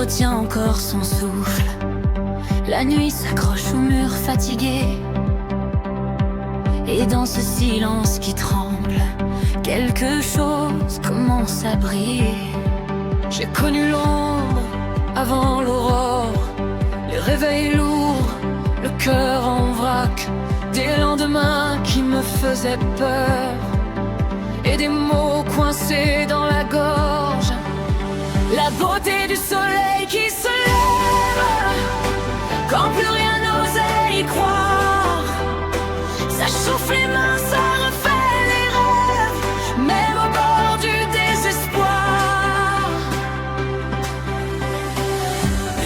retient encore son souffle. La nuit s'accroche au mur fatigué, et dans ce silence qui tremble, quelque chose commence à briller. J'ai connu l'ombre avant l'aurore, les réveils lourds, le cœur en vrac, des lendemains qui me faisaient peur, et des mots coincés dans la gorge. La beauté du soleil qui se lève quand plus rien n'osait y croire. Ça chauffe les mains, ça refait les rêves, même au bord du désespoir.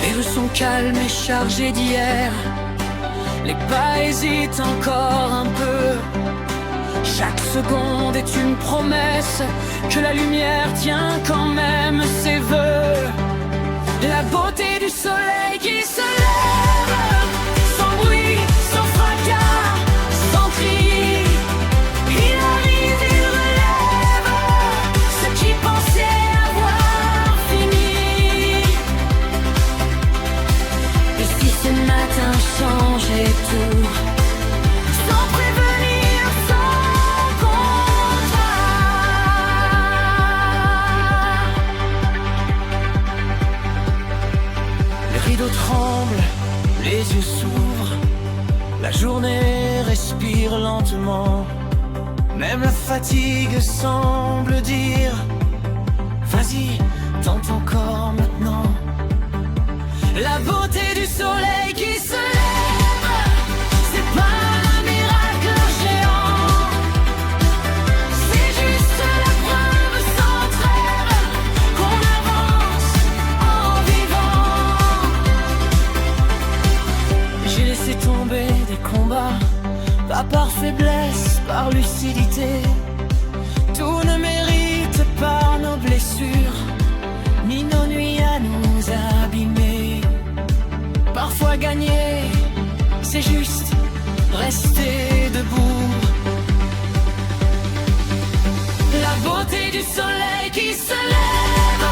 Les rues sont calmes et chargées d'hier, les pas hésitent encore un peu. Chaque seconde est une promesse que la lumière tient quand même ses vœux. La beauté du soleil qui se lève, sans bruit, sans fracas, sans cri. Il arrive, il relève ceux qui pensaient avoir fini. Et si ce matin changeait tout, sans prévenir, sans contrat. Les rideaux tremblent, les yeux s'ouvrent, la journée respire lentement. Même la fatigue semble dire: vas-y, tente encore maintenant. La beauté du soleil qui se lève, c'est pas un miracle géant, c'est juste la preuve sans trêve qu'on avance en vivant. J'ai laissé tomber des combats, pas par faiblesse, par lucidité. Tout ne mérite pas nos blessures, ni nos nuits à nous abîmer. Parfois gagner, c'est juste rester debout. La beauté du soleil qui se lève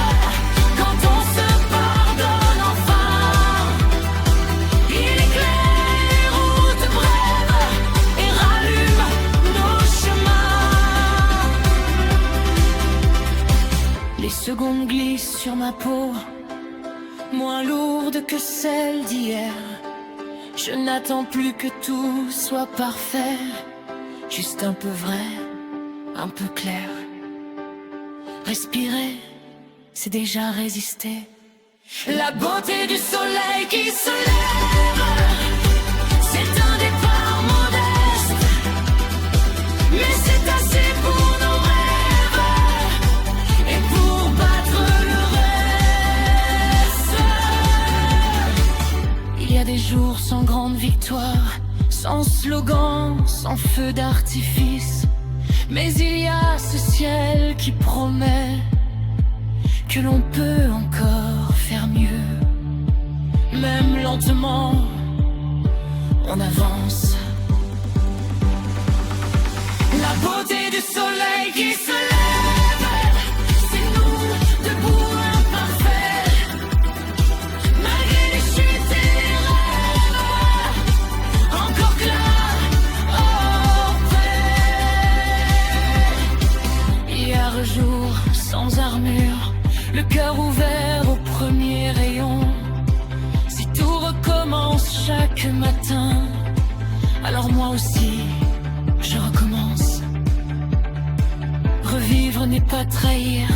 quand on se pardonne enfin. Il éclaire les routes brèves et rallume nos chemins. Les secondes glissent sur ma peau, moins lourde que celle d'hier. Je n'attends plus que tout soit parfait, juste un peu vrai, un peu clair. Respirer, c'est déjà résister. La beauté du soleil qui se lève, c'est un départ modeste, mais c'est assez pour nos rêves et pour battre le reste. Il y a des jours sans grande victoire, sans slogan, sans feu d'artifice. Mais il y a ce ciel qui promet que l'on peut encore faire mieux. Même lentement, on avance. La beauté du soleil qui se lève, c'est nous debout imparfaits, malgré les chutes et les rêves, encore clairs, hors paix. Hier jour sans armure, le cœur ouvert au premier rayon. Si tout recommence chaque matin, alors moi aussi je recommence. Revivre n'est pas trahir,